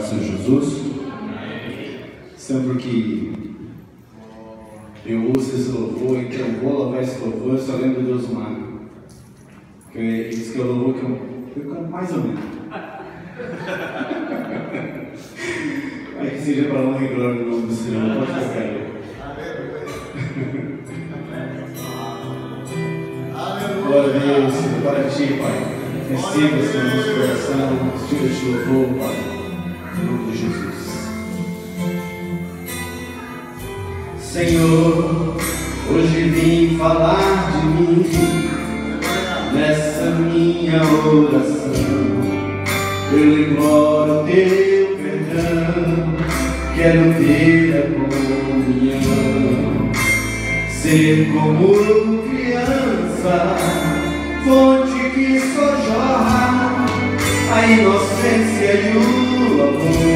do Senhor Jesus. Sempre que eu ouço esse louvor, então eu vou louvar esse louvor, eu só lembro do Deus humano. Que diz que é o louvor que eu canto mais ou menos. Mas que seja para a honra e glória do nome do Senhor. Pode tocar. Glória a Deus, para ti, Pai. Receba, Senhor, nosso coração, tira este louvor, Pai, em nome de Jesus. Senhor, hoje vim falar de mim, nessa minha oração. Eu imploro teu perdão, quero ter a comunhão, ser como criança, fonte que só jorra a inocência e o amor.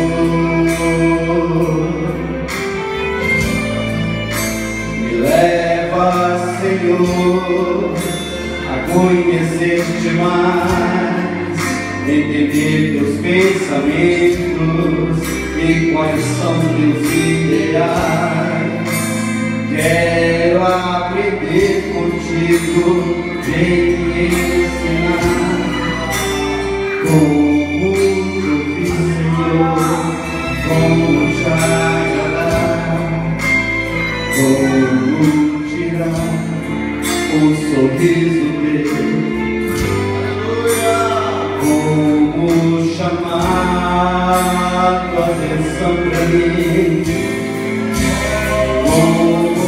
Me leva, Senhor, a conhecer-te mais, entender teus pensamentos e quais são teus ideais. Quero aprender contigo, vem me ensinar como eu fiz, Senhor, como te agradar, como tirar o sorriso teu, como chamar tua atenção pra mim, como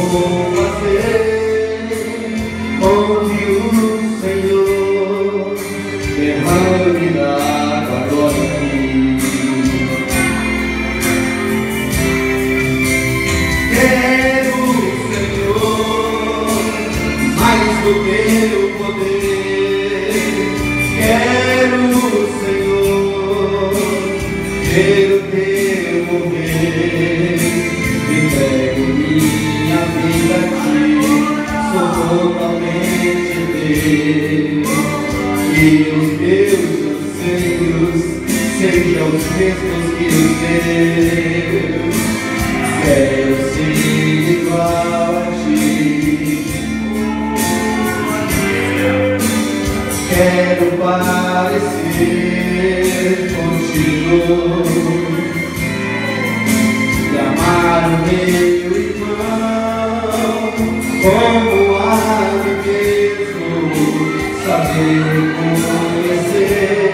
fazer com que o Senhor derrame da glória aqui. Quero, Senhor, mais do teu poder. Quero, Senhor, ver o teu mover. Entrego minha vida a ti, sou totalmente teu. Que os teus anseios sejam os mesmos que os teus. Quero ser igual a ti. Quero parecer contigo e amar o meu irmão como a mim mesmo, saber conhecer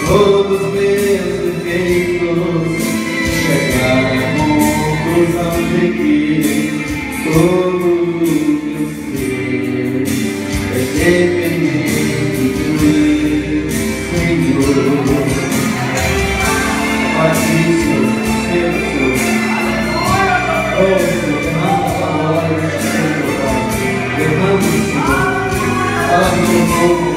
todos os meus defeitos, chegar à conclusão de que todo o meu ser é dependente do Senhor. Patrício, Senhor, oh Senhor, derrama a tua glória, Senhor, derrama, Senhor, fala no teu povo.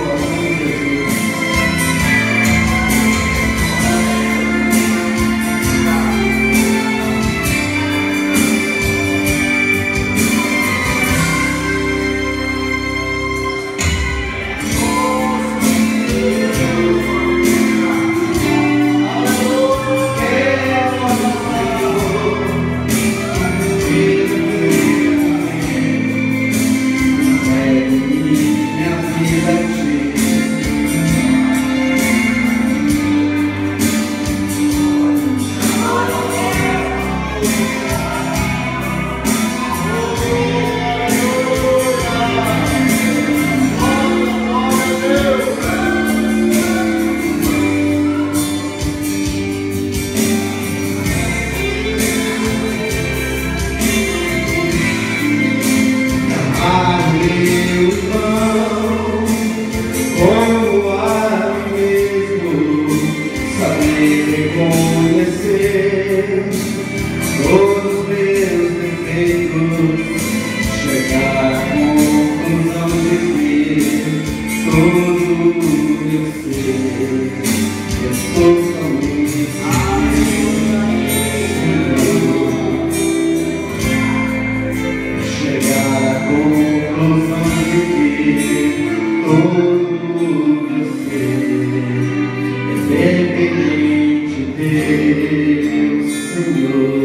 Todo meu ser é dependente Senhor.